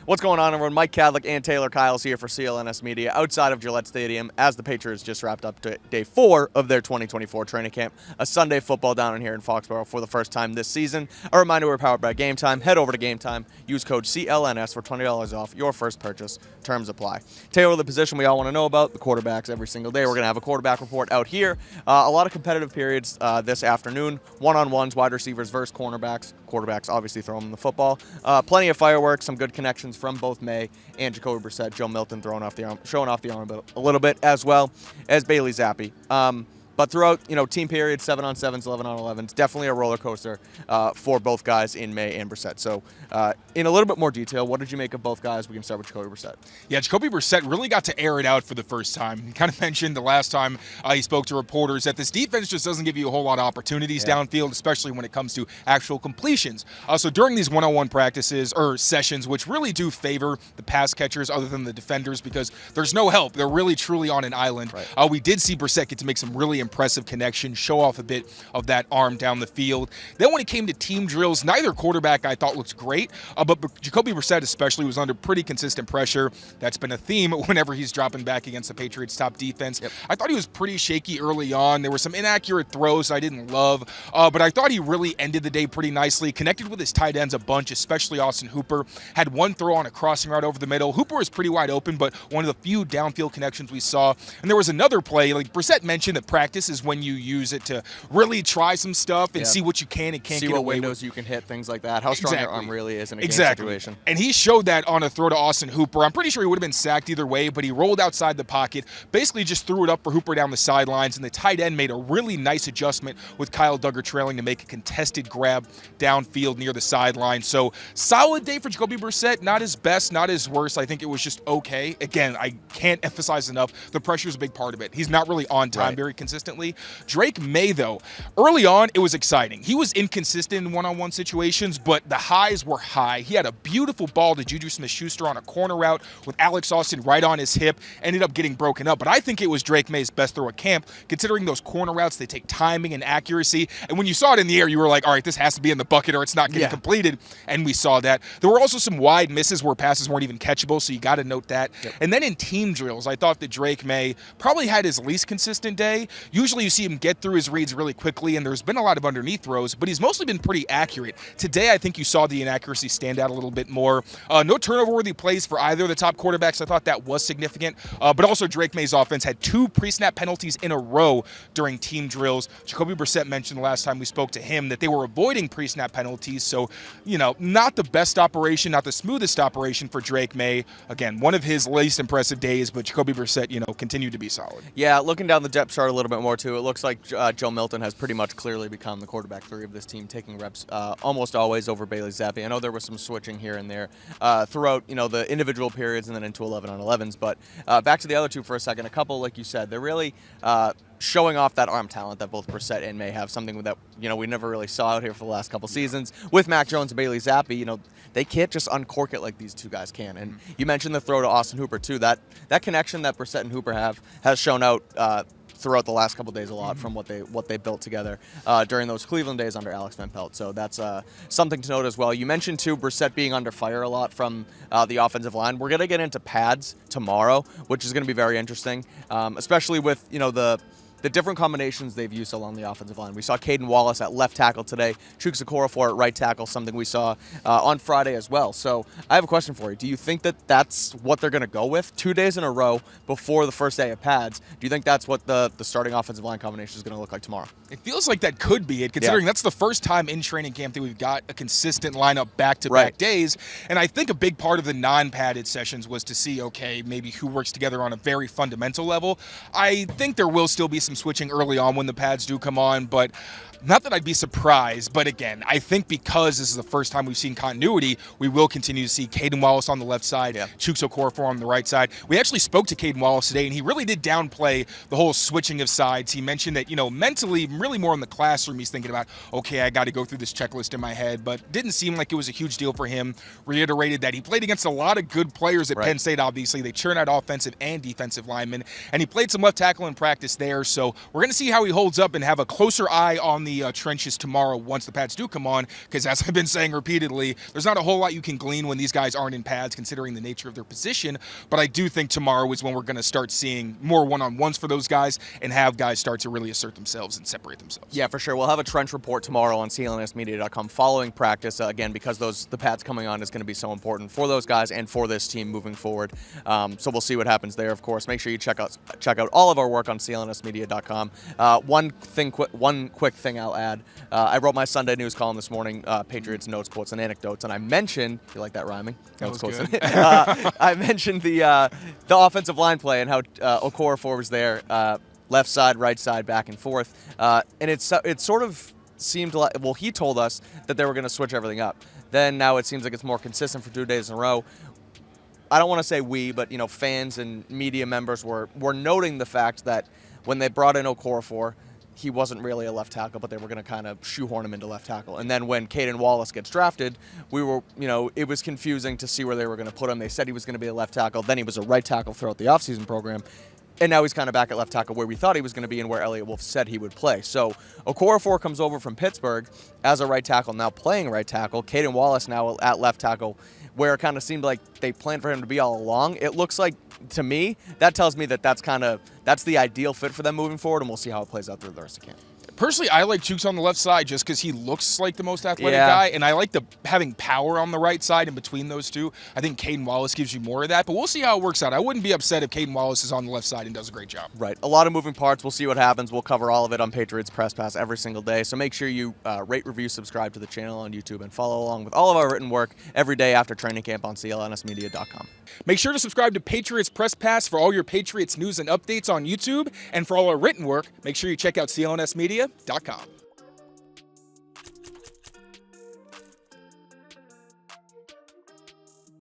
What's going on, everyone? Mike Kadlick and Tayler Kyles here for CLNS Media outside of Gillette Stadium as the Patriots just wrapped up day 4 of their 2024 training camp. A Sunday football down in here in Foxboro for the first time this season. A reminder, we're powered by Game Time. Head over to Game Time. Use code CLNS for $20 off your first purchase. Terms apply. Taylor, the position we all want to know about, the quarterbacks every single day. We're going to have a quarterback report out here. A lot of competitive periods this afternoon. One-on-ones, wide receivers versus cornerbacks. Quarterbacks obviously throwing them the football. Plenty of fireworks, some good connections from both Maye and Jacoby Brissett. Joe Milton showing off the arm a little bit, as well as Bailey Zappi. But throughout, team periods, 7-on-7s, 11-on-11s, definitely a roller coaster for both guys in Maye and Brissett. So, in a little bit more detail, what did you make of both guys? We can start with Jacoby Brissett. Yeah, Jacoby Brissett really got to air it out for the first time. He kind of mentioned the last time he spoke to reporters that this defense just doesn't give you a whole lot of opportunities downfield, especially when it comes to actual completions. So during these one-on-one practices or sessions, which really do favor the pass catchers other than the defenders because there's no help. They're really, truly on an island. Right. We did see Brissett get to make some really impressive connections, show off a bit of that arm down the field. Then when it came to team drills, neither quarterback I thought looked great, but Jacoby Brissett especially was under pretty consistent pressure. That's been a theme whenever he's dropping back against the Patriots' top defense. Yep. I thought he was pretty shaky early on. There were some inaccurate throws I didn't love, but I thought he really ended the day pretty nicely, connected with his tight ends a bunch, especially Austin Hooper. Had one throw on a crossing route over the middle. Hooper was pretty wide open, but one of the few downfield connections we saw. And there was another play, like Brissett mentioned that practice is when you use it to really try some stuff and see what you can and can't get away with. See what windows you can hit, things like that. How strong your arm really is in a game situation. And he showed that on a throw to Austin Hooper. I'm pretty sure he would have been sacked either way, but he rolled outside the pocket, basically just threw it up for Hooper down the sidelines, and the tight end made a really nice adjustment with Kyle Duggar trailing to make a contested grab downfield near the sideline. So solid day for Jacoby Brissett. Not his best, not his worst. I think it was just okay. Again, I can't emphasize enough, the pressure is a big part of it. He's not really on time very consistently. Drake Maye, though, early on, it was exciting. He was inconsistent in one-on-one situations, but the highs were high. He had a beautiful ball to Juju Smith-Schuster on a corner route with Alex Austin right on his hip, ended up getting broken up. But I think it was Drake Maye's best throw at camp, considering those corner routes, they take timing and accuracy. And when you saw it in the air, you were like, all right, this has to be in the bucket or it's not getting completed. And we saw that. There were also some wide misses where passes weren't even catchable, so you got to note that. Yep. And then in team drills, I thought that Drake Maye probably had his least consistent day. Usually you see him get through his reads really quickly, and there's been a lot of underneath throws, but he's mostly been pretty accurate. Today, I think you saw the inaccuracy stand out a little bit more. No turnover-worthy plays for either of the top quarterbacks. I thought that was significant, but also Drake Maye's offense had 2 pre-snap penalties in a row during team drills. Jacoby Brissett mentioned the last time we spoke to him that they were avoiding pre-snap penalties, so, not the best operation, not the smoothest operation for Drake Maye. Again, one of his least impressive days, but Jacoby Brissett, continued to be solid. Yeah, looking down the depth chart a little bit more, too, it looks like Joe Milton has pretty much clearly become the quarterback 3 of this team, taking reps almost always over Bailey Zappi. I know there was some switching here and there throughout, the individual periods and then into 11-on-11s. But back to the other 2 for a second. A couple, like you said, they're really showing off that arm talent that both Brissett and Maye have, something that, we never really saw out here for the last couple seasons. With Mac Jones and Bailey Zappi, they can't just uncork it like these 2 guys can. And you mentioned the throw to Austin Hooper, too. That connection that Brissett and Hooper has shown out throughout the last couple days a lot from what they built together during those Cleveland days under Alex Van Pelt. So that's something to note as well. You mentioned, too, Brissett being under fire a lot from the offensive line. We're going to get into pads tomorrow, which is going to be very interesting, especially with, the different combinations they've used along the offensive line. We saw Caden Wallace at left tackle today, Chuks Okorafor at right tackle, something we saw on Friday as well. So I have a question for you. Do you think that that's what they're going to go with 2 days in a row before the first day of pads? Do you think that's what the starting offensive line combination is going to look like tomorrow? It feels like that could be it, considering that's the first time in training camp that we've got a consistent lineup back-to-back days. And I think a big part of the non-padded sessions was to see, okay, maybe who works together on a very fundamental level. I think there will still be some switching early on when the pads do come on, but not that I'd be surprised, but again, I think because this is the first time we've seen continuity, we will continue to see Caden Wallace on the left side, Chuks Okorafor on the right side. We actually spoke to Caden Wallace today, and he really did downplay the whole switching of sides. He mentioned that, mentally, really more in the classroom, he's thinking about, okay, I got to go through this checklist in my head, but didn't seem like it was a huge deal for him. Reiterated that he played against a lot of good players at Penn State, obviously. They churn out offensive and defensive linemen, and he played some left tackle in practice there, So we're going to see how he holds up and have a closer eye on the trenches tomorrow once the pads do come on, because as I've been saying repeatedly, there's not a whole lot you can glean when these guys aren't in pads considering the nature of their position. But I do think tomorrow is when we're going to start seeing more one-on-ones for those guys and have guys start to really assert themselves and separate themselves. Yeah, for sure. We'll have a trench report tomorrow on CLNSmedia.com following practice, again, because the pads coming on is going to be so important for those guys and for this team moving forward. So we'll see what happens there, of course. Make sure you check out all of our work on CLNSmedia.com. One quick thing I'll add. I wrote my Sunday news column this morning, Patriots notes, quotes, and anecdotes, and I mentioned, you like that rhyming? That was quotes, good. I mentioned the offensive line play and how Okorafor was there, left side, right side, back and forth. And it sort of seemed like, well, he told us that they were going to switch everything up. Then now it seems like it's more consistent for 2 days in a row. I don't want to say we, but fans and media members were noting the fact that when they brought in Okorafor, he wasn't really a left tackle, but they were going to kind of shoehorn him into left tackle. And then when Caden Wallace gets drafted, we were, it was confusing to see where they were going to put him. They said he was going to be a left tackle. Then he was a right tackle throughout the offseason program. And now he's kind of back at left tackle where we thought he was going to be and where Elliott Wolf said he would play. So Okorafor comes over from Pittsburgh as a right tackle, now playing right tackle. Caden Wallace now at left tackle, where it kind of seemed like they planned for him to be all along. It looks like, to me, that tells me that that's the ideal fit for them moving forward, and we'll see how it plays out through the rest of camp. Personally, I like Chooks on the left side just because he looks like the most athletic Yeah. guy, and I like having power on the right side in between those two. I think Caden Wallace gives you more of that, but we'll see how it works out. I wouldn't be upset if Caden Wallace is on the left side and does a great job. Right. A lot of moving parts. We'll see what happens. We'll cover all of it on Patriots Press Pass every single day. So make sure you rate, review, subscribe to the channel on YouTube, and follow along with all of our written work every day after training camp on CLNSmedia.com. Make sure to subscribe to Patriots Press Pass for all your Patriots news and updates on YouTube, and for all our written work, make sure you check out CLNSmedia.com.